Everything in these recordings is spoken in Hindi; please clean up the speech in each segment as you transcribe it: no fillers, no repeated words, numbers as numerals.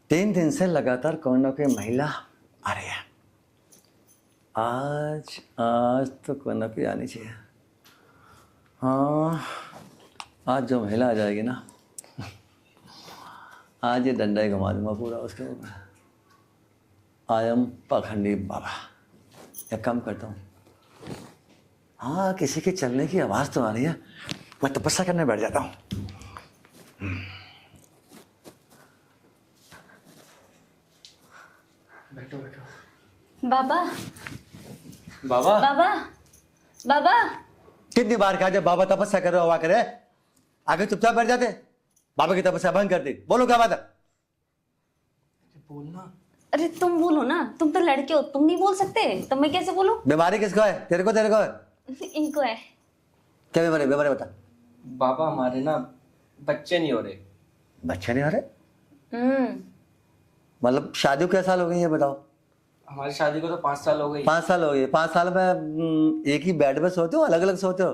3 दिन से लगातार कोई ना कोई महिला आ रही है। आज आज तो कोई ना कोई आनी चाहिए। हाँ, आज जो महिला आ जाएगी ना, आज ये डंडा ही घुमा दूंगा पूरा उसके ऊपर। आई एम पाखंडी बाबा। एक काम करता हूँ, हाँ किसी के चलने की आवाज़ तो आ रही है, मैं तपस्या करने बैठ जाता हूँ। बैठो बैठो। बाबा बाबा बाबा बाबा। कितनी बार कहा जब बाबा तपस्या कर रहे हो हवा करे, आगे चुपचाप बैठ जाते। बाबा की तपस्या भंग कर दी। बोलो क्या बात है? बोलना। अरे तुम बोलो ना, तुम तो लड़के हो, तुम नहीं बोल सकते तो मैं कैसे बोलूं? बीमारी किसको है? तेरे को है? इनको है। क्या बीमारी? बीमारी बता। बाबा हमारे ना बच्चे नहीं हो रहे। बच्चे नहीं आ रहे? मतलब शादी को क्या साल हो गई ये बताओ? हमारी शादी को तो 5 साल हो गई। 5 साल हो गए। 5 साल में एक ही बेड पे सोते हो, अलग अलग सोते हो?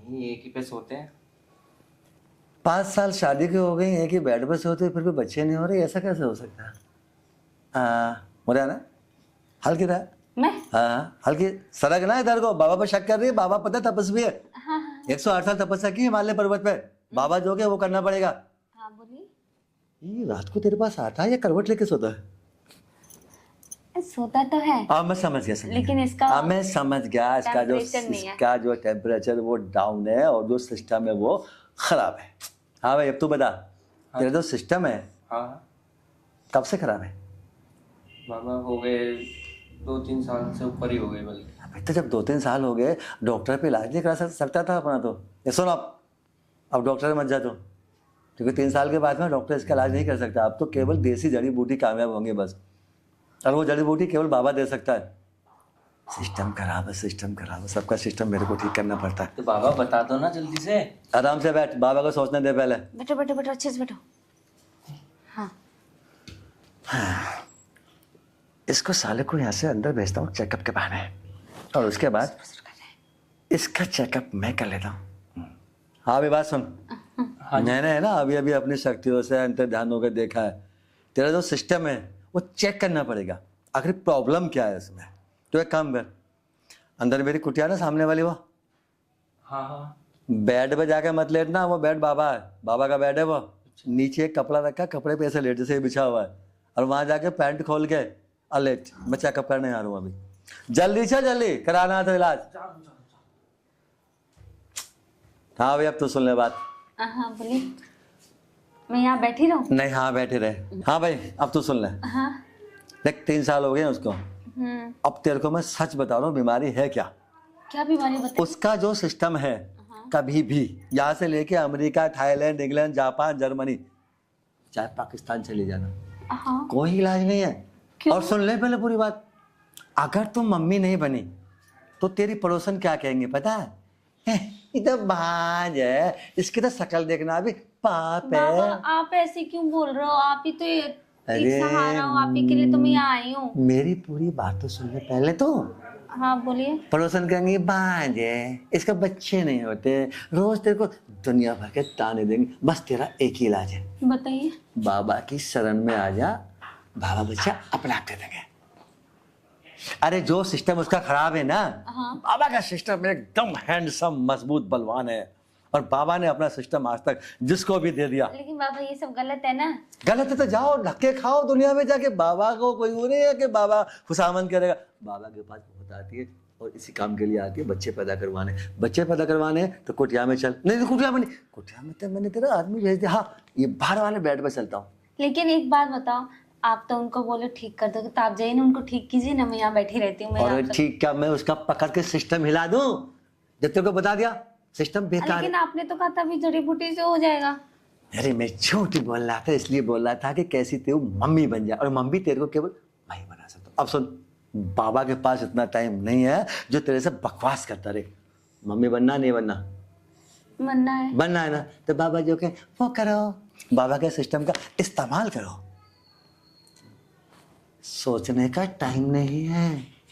नहीं, एक ही पे सोते हैं। 5 साल शादी के हो गई, एक ही बेड पे सोते हो, फिर भी बच्चे नहीं हो रहे, ऐसा कैसे हो सकता है? हो रहा है ना? हल्की रहा है? मैं? हाँ हल्की सरक ना इधर को। बाबा पर शक कर रही है। बाबा पता तपस्वी है। हाँ 108 साल तपस्या की हिमालय पर्वत पे। बाबा जो के वो करना पड़ेगा। हाँ बोलिए। ये रात को तेरे पास आता है या करवट लेके सोता है? सोता तो है। मैं समझ गया लेकिन इसका मैं समझ गया। इसका जो टेम्परेचर वो डाउन है और जो सिस्टम है वो खराब है। हाँ भाई अब तू बता। हाँ। तेरा जो सिस्टम है हाँ कब से खराब है? बाबा हो गए 2-3 साल से ऊपर ही हो गए बल्कि। अभी तो जब 2-3 साल हो गए, डॉक्टर पे इलाज नहीं करा सकता था अपना तो। ये सुन अब डॉक्टर मत जा तो, क्योंकि 3 साल के बाद में डॉक्टर इसका इलाज नहीं कर सकता। अब तो केवल देसी जड़ी बूटी कामयाब होंगे बस, और वो जड़ी बूटी केवल बाबा दे सकता है। सिस्टम खराब है, सिस्टम खराब है। सबका सिस्टम मेरे को ठीक करना पड़ता है। तो बाबा बता दो ना जल्दी से। आराम से बैठ, बाबा को सोचने दे पहले। बैठो बैठो बैठो, अच्छे से बैठो। हाँ इसको साले को यहाँ से अंदर भेजता हूँ चेकअप के बहाने, और उसके बाद इसका चेकअप मैं कर लेता हूँ। हाँ अभी बात सुन। मैंने है ना अभी अभी अपनी शक्तियों से अंतर ध्यान होकर देखा है, तेरा जो सिस्टम है वो चेक करना पड़ेगा, आखिर प्रॉब्लम क्या है इसमें। तो एक काम कर, अंदर मेरी कुटिया ना सामने वाली वो, हाँ हाँ बेड पे जाके मत लेटना। वो बेड बाबा है, बाबा का बेड है वो। नीचे एक कपड़ा रखा, कपड़े पे ऐसे लेट जैसे बिछा हुआ है, और वहां जाके पैंट खोल के लेट। मैं चेकअप करने आ रहा हूँ अभी। जल्दी से जल्दी कराना तो इलाज। हाँ भाई अब तो सुन ले बात। हाँ बोलिए। मैं यहाँ बैठी रहूँ? नहीं हाँ बैठे रहे। हाँ भाई अब तो सुन ले। हाँ। देख 3 साल हो गए उसको। अब तेरे को मैं सच बता रहा हूँ बीमारी है क्या। क्या बीमारी बताइए? उसका जो सिस्टम है, कभी भी यहाँ से लेके America, Thailand, England, Japan, Germany, चाहे पाकिस्तान चले जाना, हाँ। कोई इलाज नहीं है। क्यों? और सुन ले पहले पूरी बात। अगर तुम मम्मी नहीं बनी तो तेरी पड़ोसन क्या कहेंगे पता है? ये तो भांज है, इसकी तो शक्ल देखना अभी पाप है। बाबा आप ऐसे क्यों बोल रहे हो? आप ही तो एक अरे सहारा हो, आप ही के लिए तो मैं यहाँ आई हूँ। मेरी पूरी बात तो सुन ले पहले तो। हाँ बोलिए। पड़ोसन कहेंगे भांज है, इसका बच्चे नहीं होते, रोज तेरे को दुनिया भर के ताने देंगे। बस तेरा एक ही इलाज है, बताइए। बाबा की शरण में आ जा, बाबा बच्चा अपना आप दे देंगे। अरे जो सिस्टम उसका खराब है ना, हाँ। बाबा का सिस्टम एकदम हैंडसम, मजबूत, बलवान है, और बाबा ने अपना सिस्टम आज तक जिसको भी दे दिया। लेकिन बाबा ये सब गलत है ना? गलत है तो जाओ धक्के खाओ दुनिया में जाके। बाबा को कोई वो नहीं है कि बाबा खुशामंद करेगा। बाबा के पास बहुत आती है और इसी काम के लिए आती है, बच्चे पैदा करवाने। बच्चे पैदा करवाने तो कुटिया में चल। नहीं कुटिया में नहीं, कुटिया में तो मैंने तेरा आदमी भेज दिया। हाँ ये बाहर वाले बेड पे चलता हूँ। लेकिन एक बात बताओ, आप तो उनको बोलो ठीक कर दो, तो आप जाइए ना उनको ठीक कीजिए ना। मैं यहाँ बैठी रहती हूँ। और ठीक क्या मैं उसका पकड़ के सिस्टम हिला दूं? जब तेरे को बता दिया सिस्टम बेकार है। लेकिन आपने तो कहा था अभी जड़ी बूटी से हो जाएगा। अरे मैं झूठ बोल रहा था, इसलिए बोल रहा था कि कैसी तेरे मम्मी बन जाए, और मम्मी तेरे को केवल मैं ही बना सकता हूँ। अब सुन, बाबा के पास इतना टाइम नहीं है जो तेरे से बकवास करता रहे। मम्मी बनना नहीं बनना? बनना है ना, तो बाबा जो कहे वो करो। बाबा के सिस्टम का इस्तेमाल करो। सोचने का टाइम नहीं है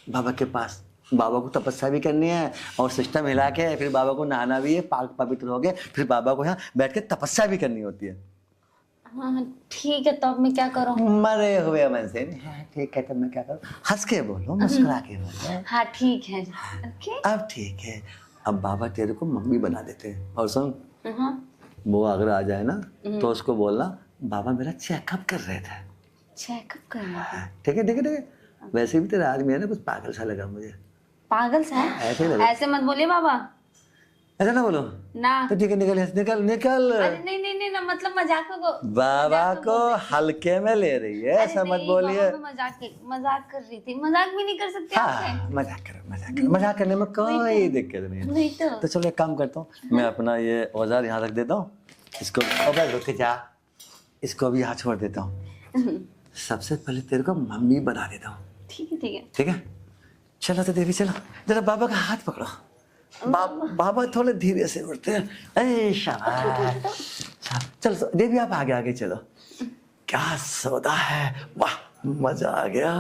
बाबा के पास। बाबा को तपस्या भी करनी है और सिस्टम हिला के फिर बाबा को नहाना भी है, पाक पवित्र हो गए, फिर बाबा को यहाँ बैठ के तपस्या भी करनी होती है। हाँ ठीक है, तो अब मैं क्या करूँ? मरे हुए मन से हाँ, ठीक है, तब मैं क्या करूँ? हंस के बोलो, मुस्कुरा के बोलो। हाँ ठीक है। ओके। अब ठीक है, अब बाबा तेरे को मम्मी बना देते हैं। और सुन, हाँ वो अगर आ जाए ना तो उसको बोलना बाबा मेरा चेकअप कर रहे थे। चेकअप करना है। ठीक है ठीक है ठीक है। वैसे भी तेरा आदमी है ना, कुछ पागल सा लगा मुझे। पागल सा है? ऐसे ही लगा। ऐसे मत बोलिए बाबा। ऐसा ना बोलो ना। तो ठीक है, निकल निकल निकल। अरे नहीं नहीं नहीं ना, मतलब मजाक को बाबा मजाक में को बोल रही थी। हल्के में ले रही है, अरे ऐसा मत नहीं बोलिए। बाबा, मैं मजाक कर रही थी। मजाक भी नहीं कर सकते हाँ आपसे। मजाक करो मजाक करो, मजाक करने में कोई दिक्कत नहीं है। नहीं तो तो चलो एक काम करता हूँ, मैं अपना ये औजार यहाँ रख देता हूँ, इसको अबे रुक जा, इसको भी यहाँ छोड़ देता हूँ। सबसे पहले तेरे को मम्मी बना देता हूँ। ठीक है ठीक है। ठीक है, चलो तो देवी चलो, जरा बाबा का हाथ पकड़ो। बाबा थोड़े धीरे से उठते हैं। ए शाबाश। चलो देवी आप आगे आगे चलो। क्या सौदा है, वाह मजा आ गया।